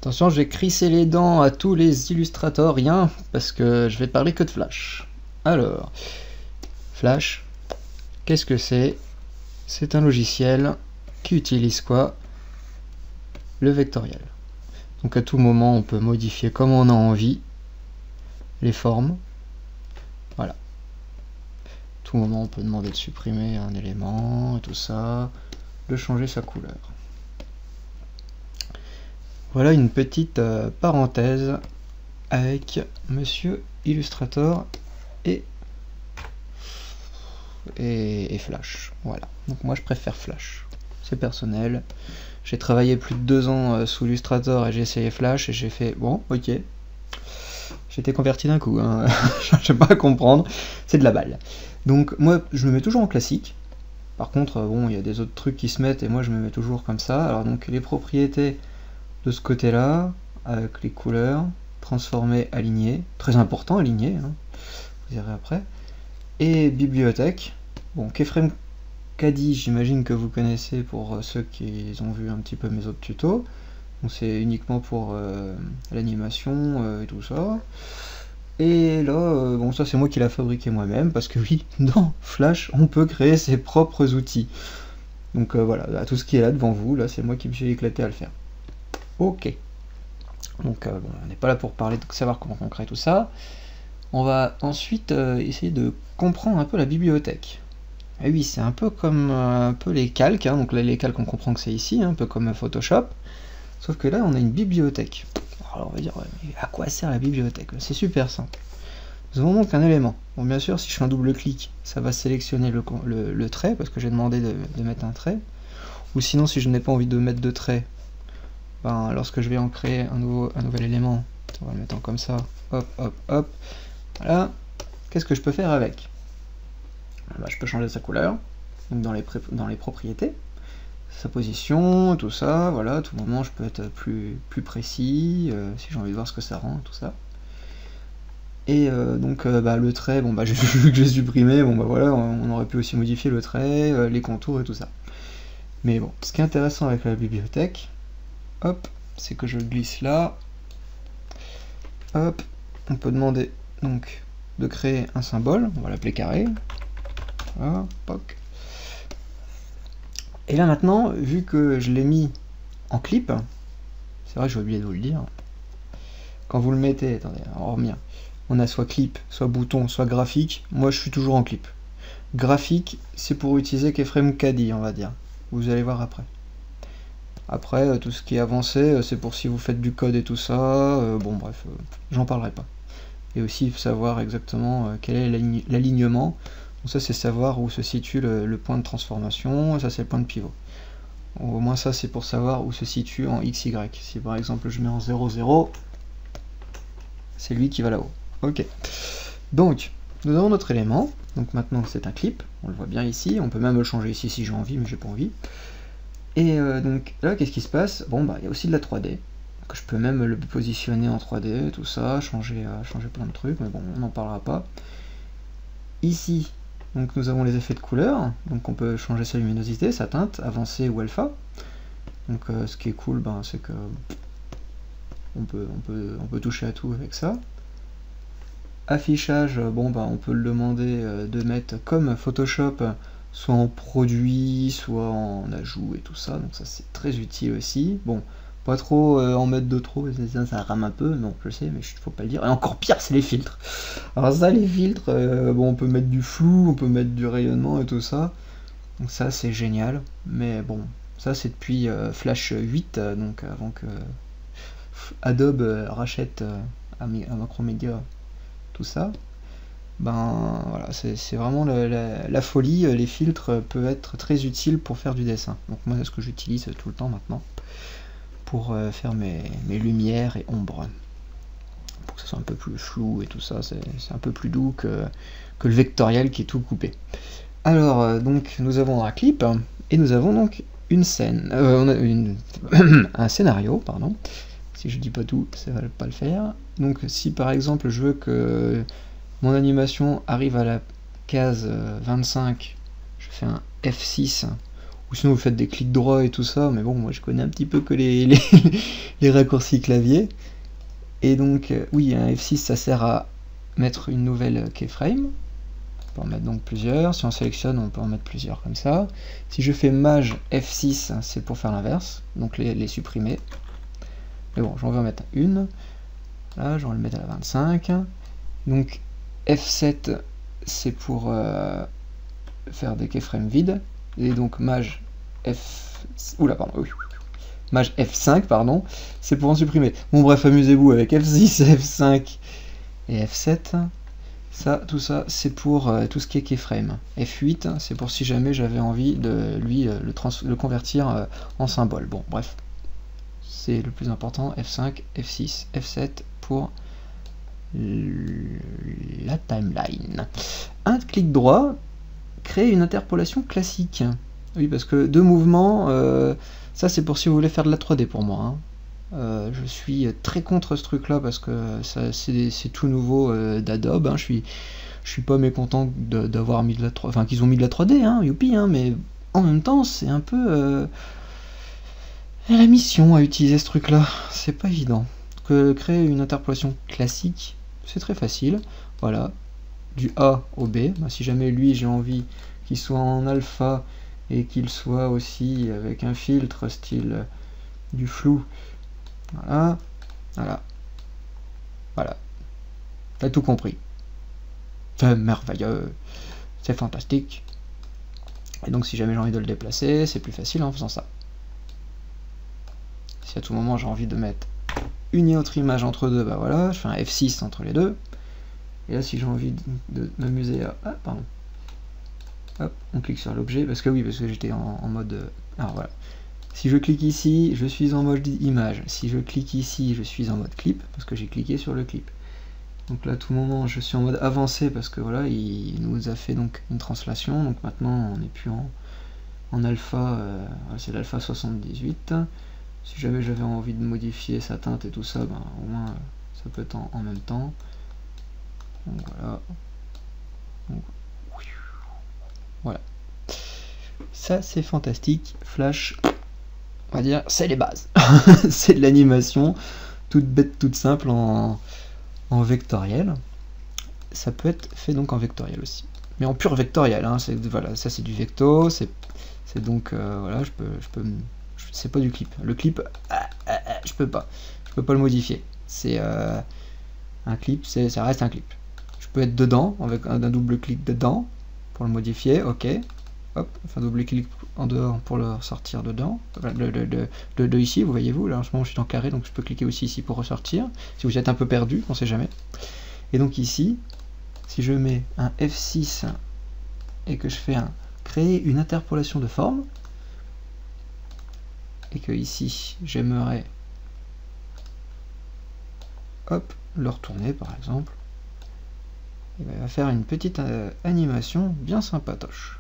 Attention, je vais crisser les dents à tous les illustratoriens parce que je vais parler que de Flash. Alors, Flash, qu'est-ce que c'est? C'est un logiciel qui utilise quoi? Le vectoriel. Donc à tout moment, on peut modifier comme on a envie les formes. Voilà. À tout moment, on peut demander de supprimer un élément et tout ça, de changer sa couleur. Voilà une petite parenthèse avec Monsieur Illustrator et Flash. Voilà. Donc moi je préfère Flash. C'est personnel. J'ai travaillé plus de 2 ans sous Illustrator et j'ai essayé Flash et j'ai fait bon, ok. J'étais converti d'un coup. Hein. Je sais pas comprendre. C'est de la balle. Donc moi je me mets toujours en classique. Par contre, bon, il y a des autres trucs qui se mettent et moi je me mets toujours comme ça. Alors donc les propriétés de ce côté-là, avec les couleurs, transformer, aligner, très important, aligner, hein, vous verrez après. Et bibliothèque, bon, Keyframe Caddy, j'imagine que vous connaissez pour ceux qui ont vu un petit peu mes autres tutos. Donc c'est uniquement pour l'animation et tout ça. Et là, bon, ça c'est moi qui l'ai fabriqué moi-même, parce que oui, dans Flash, on peut créer ses propres outils. Donc voilà, tout ce qui est là devant vous, là, c'est moi qui me suis éclaté à le faire. Ok. Donc bon, on n'est pas là pour parler de savoir comment on crée tout ça. On va ensuite essayer de comprendre un peu la bibliothèque. Et oui, c'est un peu comme un peu les calques, hein. Donc là les calques on comprend que c'est ici, hein, un peu comme Photoshop. Sauf que là on a une bibliothèque. Alors on va dire, ouais, mais à quoi sert la bibliothèque? C'est super simple. Nous avons donc un élément. Bon, bien sûr, si je fais un double clic, ça va sélectionner le trait, parce que j'ai demandé de mettre un trait. Ou sinon, si je n'ai pas envie de mettre de trait, ben, lorsque je vais en créer un nouvel élément, on va le mettre en comme ça, hop, hop, hop, voilà, qu'est-ce que je peux faire avec? Ben, je peux changer sa couleur, donc dans les propriétés, sa position, tout ça, voilà, à tout moment je peux être plus précis, si j'ai envie de voir ce que ça rend, tout ça. Et donc bah, le trait, bon bah vu que j'ai supprimé, bon bah voilà, on aurait pu aussi modifier le trait, les contours et tout ça. Mais bon, ce qui est intéressant avec la bibliothèque, hop, c'est que je glisse là, hop, on peut demander donc de créer un symbole, on va l'appeler carré, voilà, poc. Et là maintenant, vu que je l'ai mis en clip, c'est vrai que j'ai oublié de vous le dire, quand vous le mettez, attendez, on revient, on a soit clip, soit bouton, soit graphique, moi je suis toujours en clip. Graphique, c'est pour utiliser Keyframe Caddy, on va dire, vous allez voir après. Après, tout ce qui est avancé, c'est pour si vous faites du code et tout ça, bon bref, j'en parlerai pas. Et aussi savoir exactement quel est l'alignement. Donc ça c'est savoir où se situe le point de transformation, ça c'est le point de pivot. Au moins ça c'est pour savoir où se situe en XY. Si par exemple je mets en 0, 0, c'est lui qui va là-haut. Ok. Donc, nous avons notre élément. Donc maintenant c'est un clip, on le voit bien ici, on peut même le changer ici si j'ai envie, mais j'ai pas envie. Et donc là, qu'est-ce qui se passe? Bon, bah il y a aussi de la 3D. Donc, je peux même le positionner en 3D, tout ça, changer plein de trucs, mais bon, on n'en parlera pas. Ici, donc nous avons les effets de couleur, donc on peut changer sa luminosité, sa teinte, avancée ou alpha. Donc ce qui est cool, ben, c'est que on peut toucher à tout avec ça. Affichage, bon, bah on peut le demander de mettre comme Photoshop, soit en produit, soit en ajout et tout ça, donc ça c'est très utile aussi. Bon, pas trop en mettre de trop, ça rame un peu, non je sais, mais faut pas le dire. Et encore pire, c'est les filtres. Alors ça, les filtres, bon, on peut mettre du flou, on peut mettre du rayonnement et tout ça, donc ça c'est génial, mais bon, ça c'est depuis Flash 8, donc avant que Adobe rachète à Macromedia tout ça. Ben voilà, c'est vraiment la folie, les filtres peuvent être très utiles pour faire du dessin. Donc moi c'est ce que j'utilise tout le temps maintenant pour faire mes lumières et ombres. Pour que ça soit un peu plus flou et tout ça, c'est un peu plus doux que le vectoriel qui est tout coupé. Alors donc nous avons un clip et nous avons donc une scène, on a un scénario, pardon. Si je dis pas tout, ça va pas le faire. Donc si par exemple je veux que mon animation arrive à la case 25, je fais un F6, ou ou sinon vous faites des clics droits et tout ça, mais bon, moi je connais un petit peu que les raccourcis clavier. Et donc, oui, un F6 ça sert à mettre une nouvelle keyframe. On peut en mettre donc plusieurs. Si on sélectionne, on peut en mettre plusieurs comme ça. Si je fais Maj F6, c'est pour faire l'inverse, donc les supprimer. Mais bon, j'en vais en mettre une. Là, je vais le mettre à la 25. Donc F7, c'est pour faire des keyframes vides. Et donc Maj Maj F5, pardon, c'est pour en supprimer. Bon bref, amusez-vous avec F6, F5 et F7. Ça, tout ça, c'est pour tout ce qui est keyframe. F8, c'est pour si jamais j'avais envie de lui le convertir en symbole. Bon, bref, c'est le plus important. F5, F6, F7 pour la timeline. Un clic droit crée une interpolation classique. Oui, parce que deux mouvements, ça c'est pour si vous voulez faire de la 3D pour moi. Hein. Je suis très contre ce truc là parce que c'est tout nouveau d'Adobe. Hein. Je suis pas mécontent d'avoir mis de la 3D, enfin qu'ils ont mis de la 3D, hein, youpi, hein, mais en même temps c'est un peu la mission à utiliser ce truc là. C'est pas évident. Créer une interpolation classique, c'est très facile. Voilà, du A au B. Bah, si jamais lui j'ai envie qu'il soit en alpha et qu'il soit aussi avec un filtre style du flou. Voilà, voilà, voilà. T'as tout compris. C'est merveilleux, c'est fantastique. Et donc si jamais j'ai envie de le déplacer, c'est plus facile en faisant ça. Si à tout moment j'ai envie de mettre une autre image entre deux, bah voilà, je fais un F6 entre les deux. Et là si j'ai envie de m'amuser à... Ah, pardon. Hop, on clique sur l'objet, parce que oui, parce que j'étais en mode... Alors voilà. Si je clique ici, je suis en mode image. Si je clique ici, je suis en mode clip, parce que j'ai cliqué sur le clip. Donc là, à tout moment, je suis en mode avancé, parce que voilà, il nous a fait donc une translation. Donc maintenant, on n'est plus en alpha, c'est l'alpha 78. Si jamais j'avais envie de modifier sa teinte et tout ça, ben, au moins, ça peut être en même temps. Donc voilà. Donc, voilà. Ça, c'est fantastique. Flash, on va dire, c'est les bases. C'est de l'animation toute bête, toute simple en vectoriel. Ça peut être fait donc en vectoriel aussi. Mais en pur vectoriel, hein. Voilà, ça c'est du vecto, c'est donc, voilà, c'est pas du clip. Le clip, je peux pas le modifier. C'est un clip, ça reste un clip. Je peux être dedans, avec un double clic dedans, pour le modifier, ok. Hop, enfin double clic en dehors pour le ressortir dedans. De ici, vous voyez-vous, là en ce moment je suis en carré, donc je peux cliquer aussi ici pour ressortir. Si vous êtes un peu perdu, on sait jamais. Et donc ici, si je mets un F6 et que je fais un créer une interpolation de forme, et que ici j'aimerais hop, le retourner par exemple, et ben, il va faire une petite animation bien sympatoche.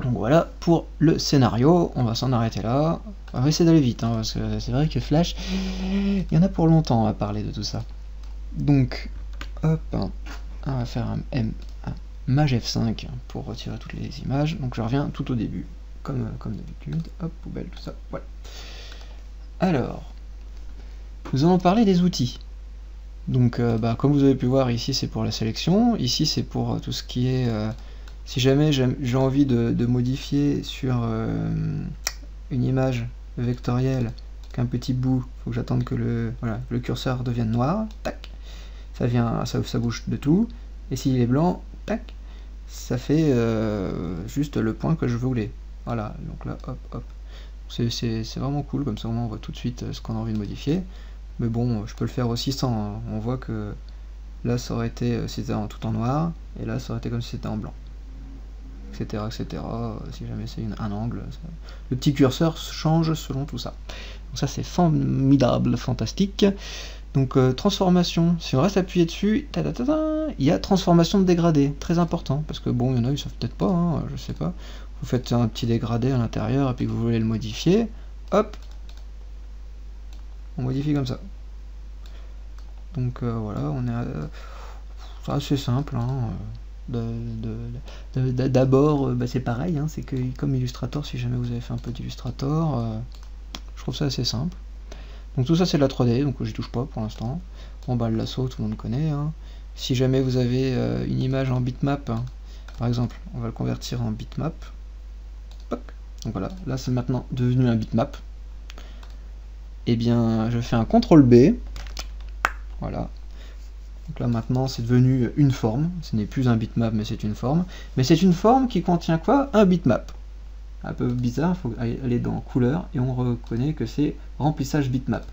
Donc voilà pour le scénario, on va s'en arrêter là. On va essayer d'aller vite, hein, parce que c'est vrai que Flash, il y en a pour longtemps à parler de tout ça. Donc, hop, on va faire un Maj F5 pour retirer toutes les images. Donc je reviens tout au début, comme d'habitude. Hop, poubelle, tout ça, voilà. Alors, nous allons parler des outils. Donc, comme vous avez pu voir, ici c'est pour la sélection, ici c'est pour tout ce qui est... si jamais j'ai envie de modifier sur une image vectorielle qu'un petit bout, il faut que j'attende que le curseur devienne noir, tac, ça bouge de tout, et s'il est blanc, tac, ça fait juste le point que je voulais. Voilà, donc là, hop, hop. C'est vraiment cool, comme ça on voit tout de suite ce qu'on a envie de modifier. Mais bon, je peux le faire aussi sans, hein. On voit que là ça aurait été si c'était tout en noir, et là ça aurait été comme si c'était en blanc. Etc. Si jamais c'est un angle, le petit curseur change selon tout ça. Donc ça c'est formidable, fantastique. Donc transformation, si on reste appuyé dessus, il y a transformation de dégradé, très important, parce que bon, il y en a, ils savent peut-être pas, hein, je sais pas. Vous faites un petit dégradé à l'intérieur et puis que vous voulez le modifier, hop, on modifie comme ça. Donc voilà, on est c'est assez simple, hein. D'abord, c'est pareil, hein, c'est que comme Illustrator, si jamais vous avez fait un peu d'Illustrator, je trouve ça assez simple. Donc tout ça c'est de la 3D, donc j'y touche pas pour l'instant. Bon bah le lasso, tout le monde connaît. Hein. Si jamais vous avez une image en bitmap, hein, par exemple, on va le convertir en bitmap. Donc voilà, là c'est maintenant devenu un bitmap. Et bien je fais un CTRL B. Voilà. Donc là maintenant c'est devenu une forme. Ce n'est plus un bitmap mais c'est une forme. Mais c'est une forme qui contient quoi? Un bitmap. Un peu bizarre, il faut aller dans couleur et on reconnaît que c'est remplissage bitmap.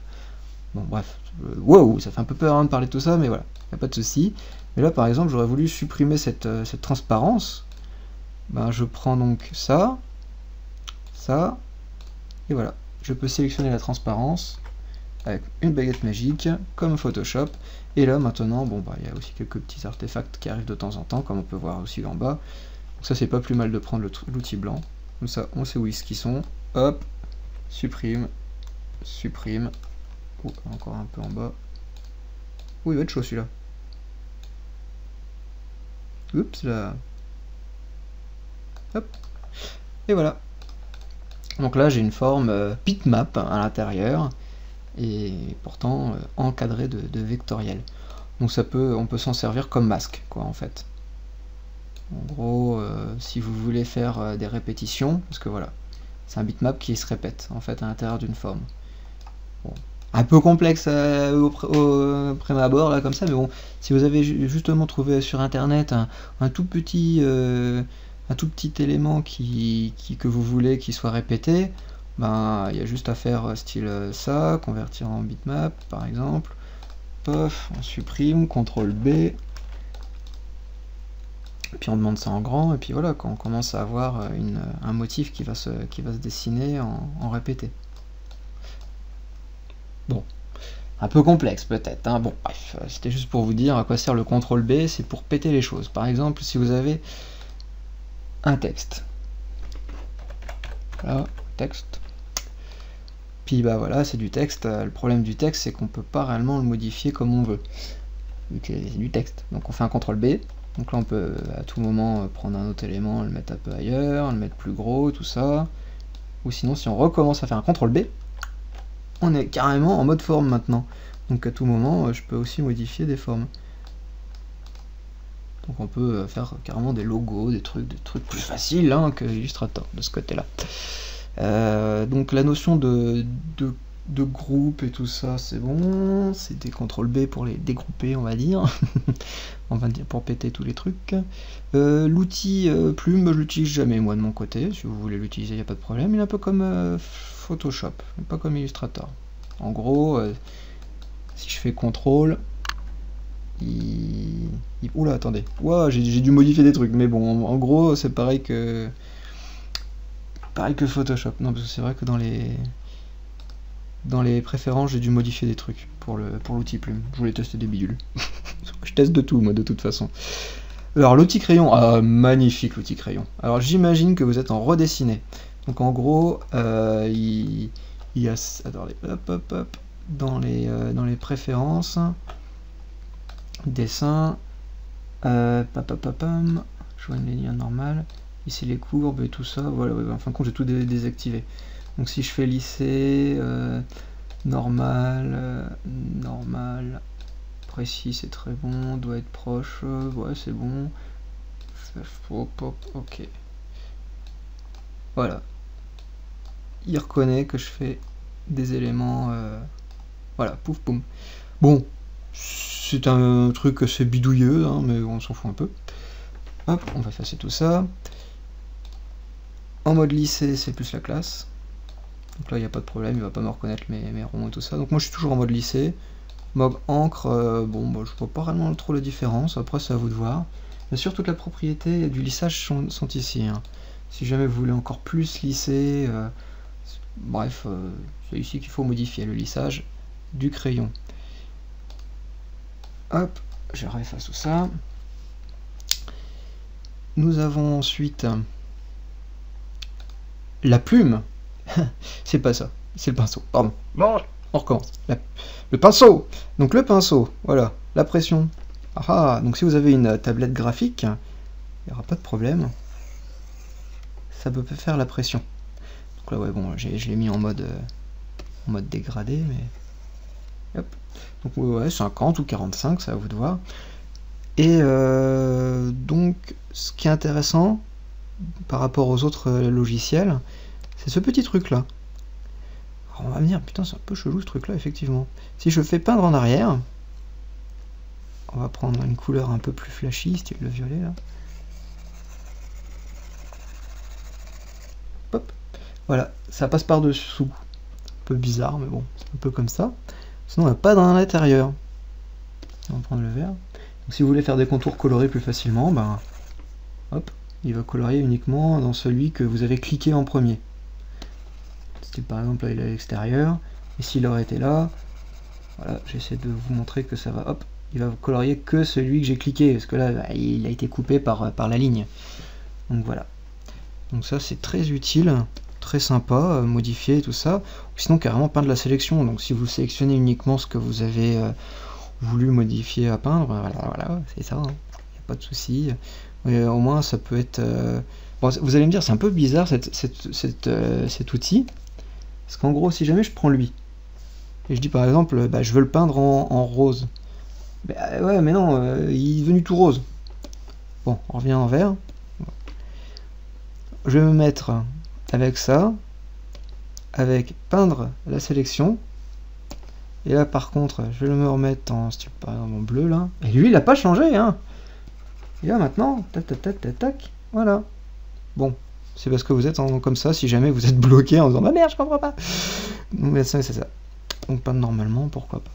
Bon bref, wow, ça fait un peu peur hein, de parler de tout ça, mais voilà, il n'y a pas de souci. Mais là par exemple j'aurais voulu supprimer cette transparence. Ben, je prends donc ça, et voilà. Je peux sélectionner la transparence avec une baguette magique, comme Photoshop. Et là maintenant, bon bah il y a aussi quelques petits artefacts qui arrivent de temps en temps, comme on peut voir aussi en bas. Donc ça c'est pas plus mal de prendre l'outil blanc. Comme ça, on sait où ils sont. Hop, supprime. Oh, encore un peu en bas. Oh, il va être chaud celui-là. Oups là. Hop. Et voilà. Donc là, j'ai une forme bitmap à l'intérieur. Et pourtant encadrée de vectoriel. Donc ça on peut s'en servir comme masque, quoi, en fait. En gros, si vous voulez faire des répétitions, parce que voilà, c'est un bitmap qui se répète en fait à l'intérieur d'une forme. Bon, un peu complexe au prime abord là comme ça, mais bon, si vous avez justement trouvé sur internet un tout petit élément que vous voulez qui soit répété, ben il y a juste à faire style ça, convertir en bitmap par exemple. Pof, on supprime, CTRL B. Puis on demande ça en grand, et puis voilà, quand on commence à avoir un motif qui va se dessiner en répété. Bon, un peu complexe peut-être, hein. Bon, bref, c'était juste pour vous dire à quoi sert le CTRL B, c'est pour péter les choses. Par exemple, si vous avez un texte, voilà, texte, puis bah voilà, c'est du texte, le problème du texte, c'est qu'on peut pas réellement le modifier comme on veut, vu que c'est du texte. Donc on fait un CTRL B. Donc là on peut à tout moment prendre un autre élément, le mettre un peu ailleurs, le mettre plus gros, tout ça. Ou sinon si on recommence à faire un CTRL B, on est carrément en mode forme maintenant. Donc à tout moment je peux aussi modifier des formes. Donc on peut faire carrément des logos, des trucs plus faciles hein, que Illustrator de ce côté là. Donc la notion de groupe et tout ça c'est bon, c'est des CTRL B pour les dégrouper on va dire. On va dire pour péter tous les trucs. L'outil plume, je l'utilise jamais moi de mon côté. Si vous voulez l'utiliser, il n'y a pas de problème. Il est un peu comme Photoshop, pas comme Illustrator. En gros, si je fais CTRL, oula, attendez. Ouah, j'ai dû modifier des trucs, mais bon, en gros, c'est pareil que Photoshop. Non, parce que c'est vrai que dans les préférences, j'ai dû modifier des trucs pour l'outil plume. Je voulais tester des bidules. Je teste de tout, moi, de toute façon. Alors, l'outil crayon. Ah, magnifique, l'outil crayon. Alors, j'imagine que vous êtes en redessiné. Donc, en gros, il y a... Attendez, hop. Dans les préférences, dessin, je vois une ligne normale. Ici, les courbes et tout ça. Voilà, en fin de compte, j'ai tout désactivé. Donc, si je fais lisser, normal, précis c'est très bon, doit être proche, ouais c'est bon, ok. Voilà. Il reconnaît que je fais des éléments, voilà, pouf poum. Bon, c'est un truc assez bidouilleux, hein, mais on s'en fout un peu. Hop, on va effacer tout ça. En mode lissé, c'est plus la classe. Donc là, il n'y a pas de problème, il va pas me reconnaître mes ronds et tout ça. Donc moi, je suis toujours en mode lissé. Mode encre, bon, bah, je vois pas vraiment trop la différence. Après, c'est à vous de voir. Bien sûr, toute la propriété du lissage sont ici. Hein. Si jamais vous voulez encore plus lisser, bref, c'est ici qu'il faut modifier le lissage du crayon. Hop, je réefface tout ça. Nous avons ensuite la plume. C'est pas ça, c'est le pinceau, pardon. Bon, on recommence. Le pinceau. Donc le pinceau, voilà, la pression. Ah, donc si vous avez une tablette graphique, n'y aura pas de problème. Ça peut faire la pression. Donc là, ouais, bon, je l'ai mis en mode dégradé, mais... Hop. Donc ouais, 50 ou 45, c'est à vous de voir. Et donc, ce qui est intéressant par rapport aux autres logiciels, c'est ce petit truc-là. On va me dire, putain, c'est un peu chelou ce truc-là, effectivement. Si je fais peindre en arrière, on va prendre une couleur un peu plus flashy, style le violet, là. Hop. Voilà, ça passe par-dessous. Un peu bizarre, mais bon, c'est un peu comme ça. Sinon, on n'a pas dans l'intérieur. On va prendre le vert. Donc, si vous voulez faire des contours colorés plus facilement, ben, hop, il va colorier uniquement dans celui que vous avez cliqué en premier. Si par exemple là il est à l'extérieur, et s'il aurait été là, voilà, j'essaie de vous montrer que ça va, hop, il va colorier que celui que j'ai cliqué, parce que là il a été coupé par la ligne. Donc voilà. Donc ça c'est très utile, très sympa, modifier tout ça. Sinon carrément peindre la sélection, donc si vous sélectionnez uniquement ce que vous avez voulu modifier à peindre, voilà, c'est ça, il n'y a pas de souci. Au moins ça peut être... Bon, vous allez me dire c'est un peu bizarre cet outil, parce qu'en gros si jamais je prends lui, et je dis par exemple bah, je veux le peindre en rose, bah, ouais mais non, il est devenu tout rose. Bon, on revient en vert. Je vais me mettre avec ça, avec peindre la sélection, et là par contre je vais me remettre en style par exemple en bleu là, et lui il n'a pas changé hein. Et là maintenant, tac tac tac tac tac, voilà. Bon, c'est parce que vous êtes comme ça, si jamais vous êtes bloqué en disant bah merde je comprends pas. Mais ça c'est ça. Donc peindre normalement, pourquoi pas.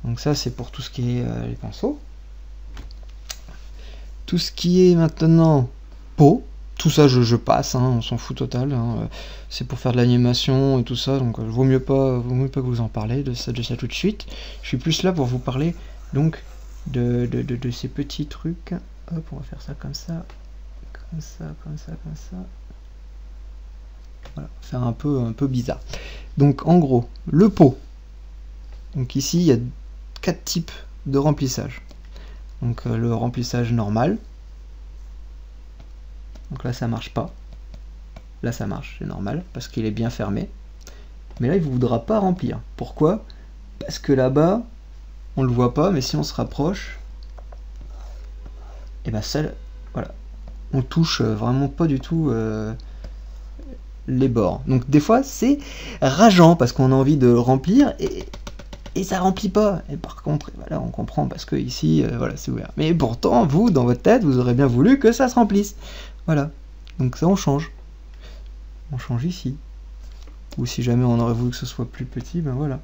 Donc ça c'est pour tout ce qui est les pinceaux. Tout ce qui est maintenant peau, tout ça je passe, hein, on s'en fout total. Hein, c'est pour faire de l'animation et tout ça, donc vaut mieux pas que vous en parlez de ça tout de suite. Je suis plus là pour vous parler donc de ces petits trucs. Hop, on va faire ça comme ça, comme ça, comme ça, comme ça. Voilà, faire un peu bizarre. Donc en gros, le pot. Donc ici il y a 4 types de remplissage. Donc le remplissage normal. Donc là ça marche pas. Là ça marche, c'est normal, parce qu'il est bien fermé. Mais là il ne voudra pas remplir. Pourquoi? Parce que là-bas, on le voit pas, mais si on se rapproche, et ben celle, voilà, on touche vraiment pas du tout les bords. Donc des fois c'est rageant parce qu'on a envie de remplir et ça remplit pas. Et par contre, voilà, on comprend parce que ici, voilà, c'est ouvert. Mais pourtant, vous, dans votre tête, vous aurez bien voulu que ça se remplisse. Voilà. Donc ça, on change. On change ici. Ou si jamais on aurait voulu que ce soit plus petit, ben voilà.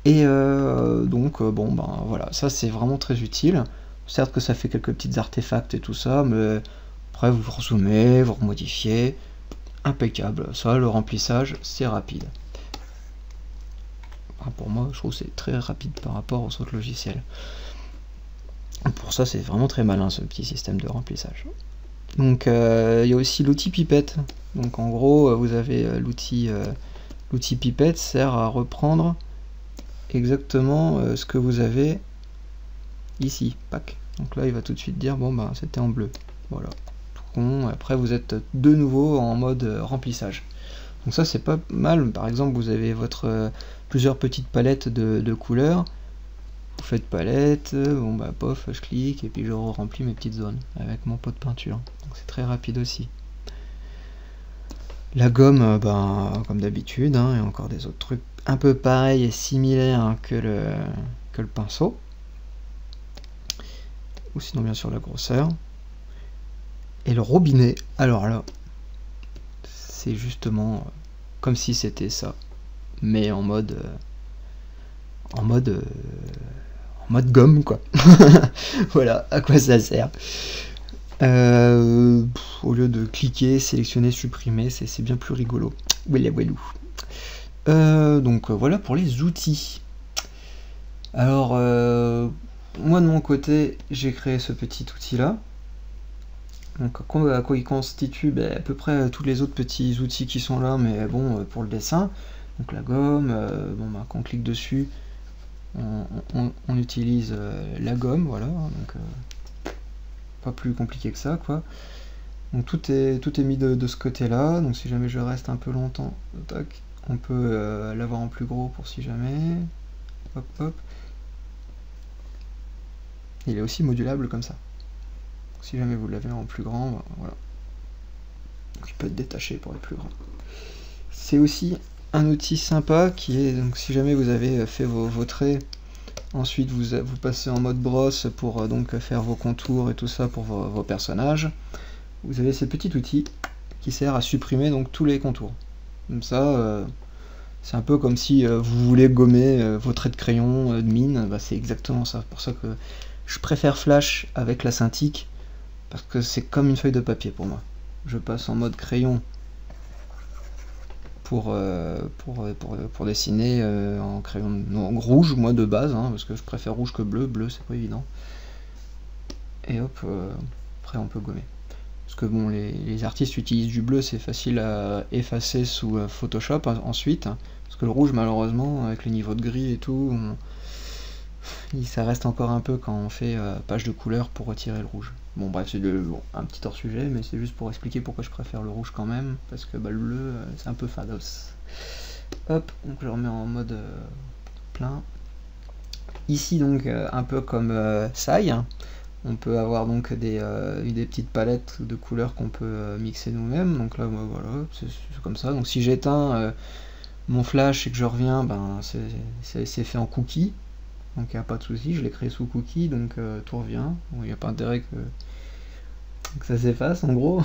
Et donc, bon, ben voilà, ça c'est vraiment très utile. Certes que ça fait quelques petits artefacts et tout ça, mais après vous rezoomez, vous remodifiez. Impeccable. Ça, le remplissage, c'est rapide. Pour moi, je trouve que c'est très rapide par rapport aux autres logiciels. Pour ça, c'est vraiment très malin ce petit système de remplissage. Donc, il y a aussi l'outil pipette. Donc, en gros, vous avez l'outil pipette sert à reprendre exactement ce que vous avez ici. Pac. Donc là, il va tout de suite dire bon, bah, c'était en bleu. Voilà. Tout con. Après, vous êtes de nouveau en mode remplissage. Donc ça c'est pas mal, par exemple vous avez plusieurs petites palettes de couleurs, vous faites palette, bon bah pof, je clique et puis je remplis mes petites zones avec mon pot de peinture, donc c'est très rapide aussi. La gomme, ben, comme d'habitude, hein, et encore des autres trucs un peu pareils et similaires hein, que le pinceau, ou sinon bien sûr la grosseur, et le robinet, alors là, c'est justement comme si c'était ça, mais en mode gomme quoi. Voilà à quoi ça sert. Au lieu de cliquer, sélectionner, supprimer, c'est bien plus rigolo. Donc voilà pour les outils. Alors moi de mon côté, j'ai créé ce petit outil là. Donc à quoi il constitue à peu près tous les autres petits outils qui sont là, mais bon, pour le dessin. Donc la gomme, bon, bah, quand on clique dessus, on utilise la gomme, voilà. Donc, pas plus compliqué que ça, quoi. Donc tout est mis de ce côté-là, donc si jamais je reste un peu longtemps, tac, on peut l'avoir en plus gros pour si jamais, hop hop. Il est aussi modulable comme ça. Si jamais vous l'avez en plus grand, ben, voilà. Donc il peut être détaché pour être plus grand. C'est aussi un outil sympa qui est, donc si jamais vous avez fait vos traits, ensuite vous passez en mode brosse pour donc faire vos contours et tout ça pour vos personnages. Vous avez ce petit outil qui sert à supprimer donc tous les contours. Comme ça, c'est un peu comme si vous voulez gommer vos traits de crayon, de mine, bah, c'est exactement ça. C'est pour ça que je préfère Flash avec la Cintiq, parce que c'est comme une feuille de papier pour moi. Je passe en mode crayon pour dessiner en crayon rouge, moi de base, hein, parce que je préfère rouge que bleu, c'est pas évident. Et hop, après on peut gommer. Parce que bon, les artistes utilisent du bleu, c'est facile à effacer sous Photoshop ensuite, hein, parce que le rouge malheureusement, avec le niveau de gris et tout, ça reste encore un peu quand on fait page de couleur pour retirer le rouge. Bon bref, c'est un petit hors sujet, mais c'est juste pour expliquer pourquoi je préfère le rouge quand même, parce que bah, le bleu c'est un peu fados. Hop, donc je remets en mode plein. Ici donc un peu comme Sai, on peut avoir donc des petites palettes de couleurs qu'on peut mixer nous-mêmes. Donc là voilà, c'est comme ça. Donc si j'éteins mon flash et que je reviens, ben c'est fait en cookie. Donc il n'y a pas de souci, je l'ai créé sous cookie, donc tout revient. Il n'y a pas intérêt que ça s'efface en gros.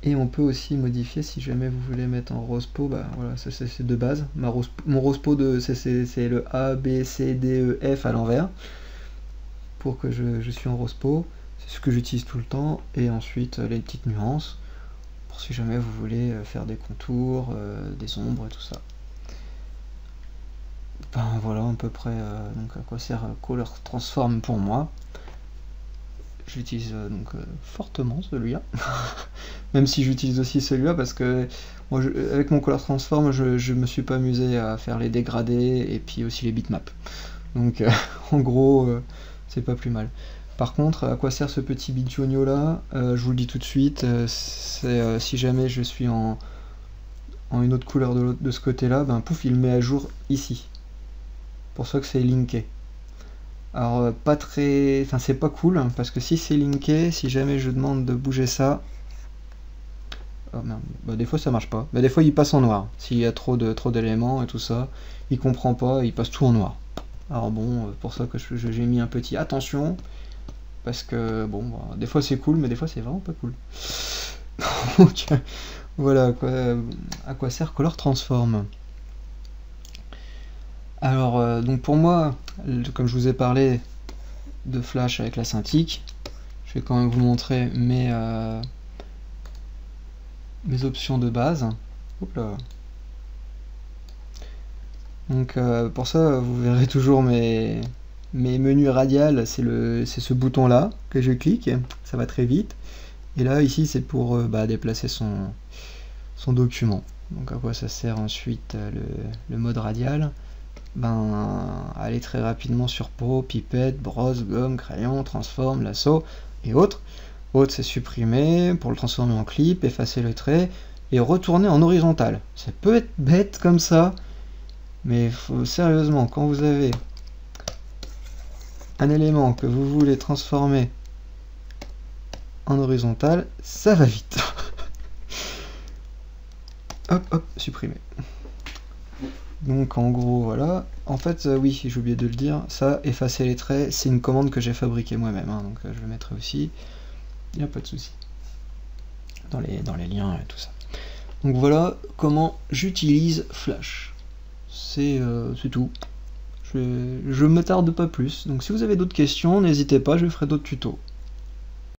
Et on peut aussi modifier si jamais vous voulez mettre en rose peau, bah voilà, c'est de base. Mon rose peau c'est le A, B, C, D, E, F à l'envers. Pour que je suis en rose peau, c'est ce que j'utilise tout le temps. Et ensuite les petites nuances, pour si jamais vous voulez faire des contours, des ombres et tout ça. Ben voilà à peu près donc à quoi sert Color Transform pour moi. J'utilise donc fortement celui-là, même si j'utilise aussi celui-là parce que moi, avec mon Color Transform je me suis pas amusé à faire les dégradés et puis aussi les bitmaps. Donc en gros c'est pas plus mal. Par contre, à quoi sert ce petit bitonio là, je vous le dis tout de suite, c'est si jamais je suis en une autre couleur de ce côté là, ben pouf, il met à jour ici. Pour ça que c'est linké. Alors pas très, enfin c'est pas cool hein, parce que si c'est linké, si jamais je demande de bouger ça, oh merde, bah, des fois ça marche pas. Bah, des fois il passe en noir. S'il y a trop d'éléments et tout ça, il comprend pas, il passe tout en noir. Alors bon, pour ça que j'ai mis un petit attention parce que bon, bah, des fois c'est cool, mais des fois c'est vraiment pas cool. Donc voilà à quoi sert Color Transform. Alors, donc pour moi, comme je vous ai parlé de Flash avec la Cintiq, je vais quand même vous montrer mes options de base. Hop là. Donc pour ça, vous verrez toujours mes menus radial, c'est ce bouton là que je clique, ça va très vite. Et là, ici, c'est pour déplacer son document. Donc à quoi ça sert ensuite le mode radial? Aller très rapidement sur peau, pipette, brosse, gomme, crayon, transforme, lasso et autres. Autres, c'est supprimer pour le transformer en clip, effacer le trait et retourner en horizontal. Ça peut être bête comme ça, mais sérieusement, quand vous avez un élément que vous voulez transformer en horizontal, ça va vite. Hop, hop, supprimer. Donc en gros voilà, en fait oui, j'ai oublié de le dire, ça, effacer les traits, c'est une commande que j'ai fabriquée moi-même, hein, donc je le mettrai aussi, il n'y a pas de souci, dans les liens et tout ça. Donc voilà comment j'utilise Flash, c'est tout, je me tarde pas plus, donc si vous avez d'autres questions, n'hésitez pas, je ferai d'autres tutos.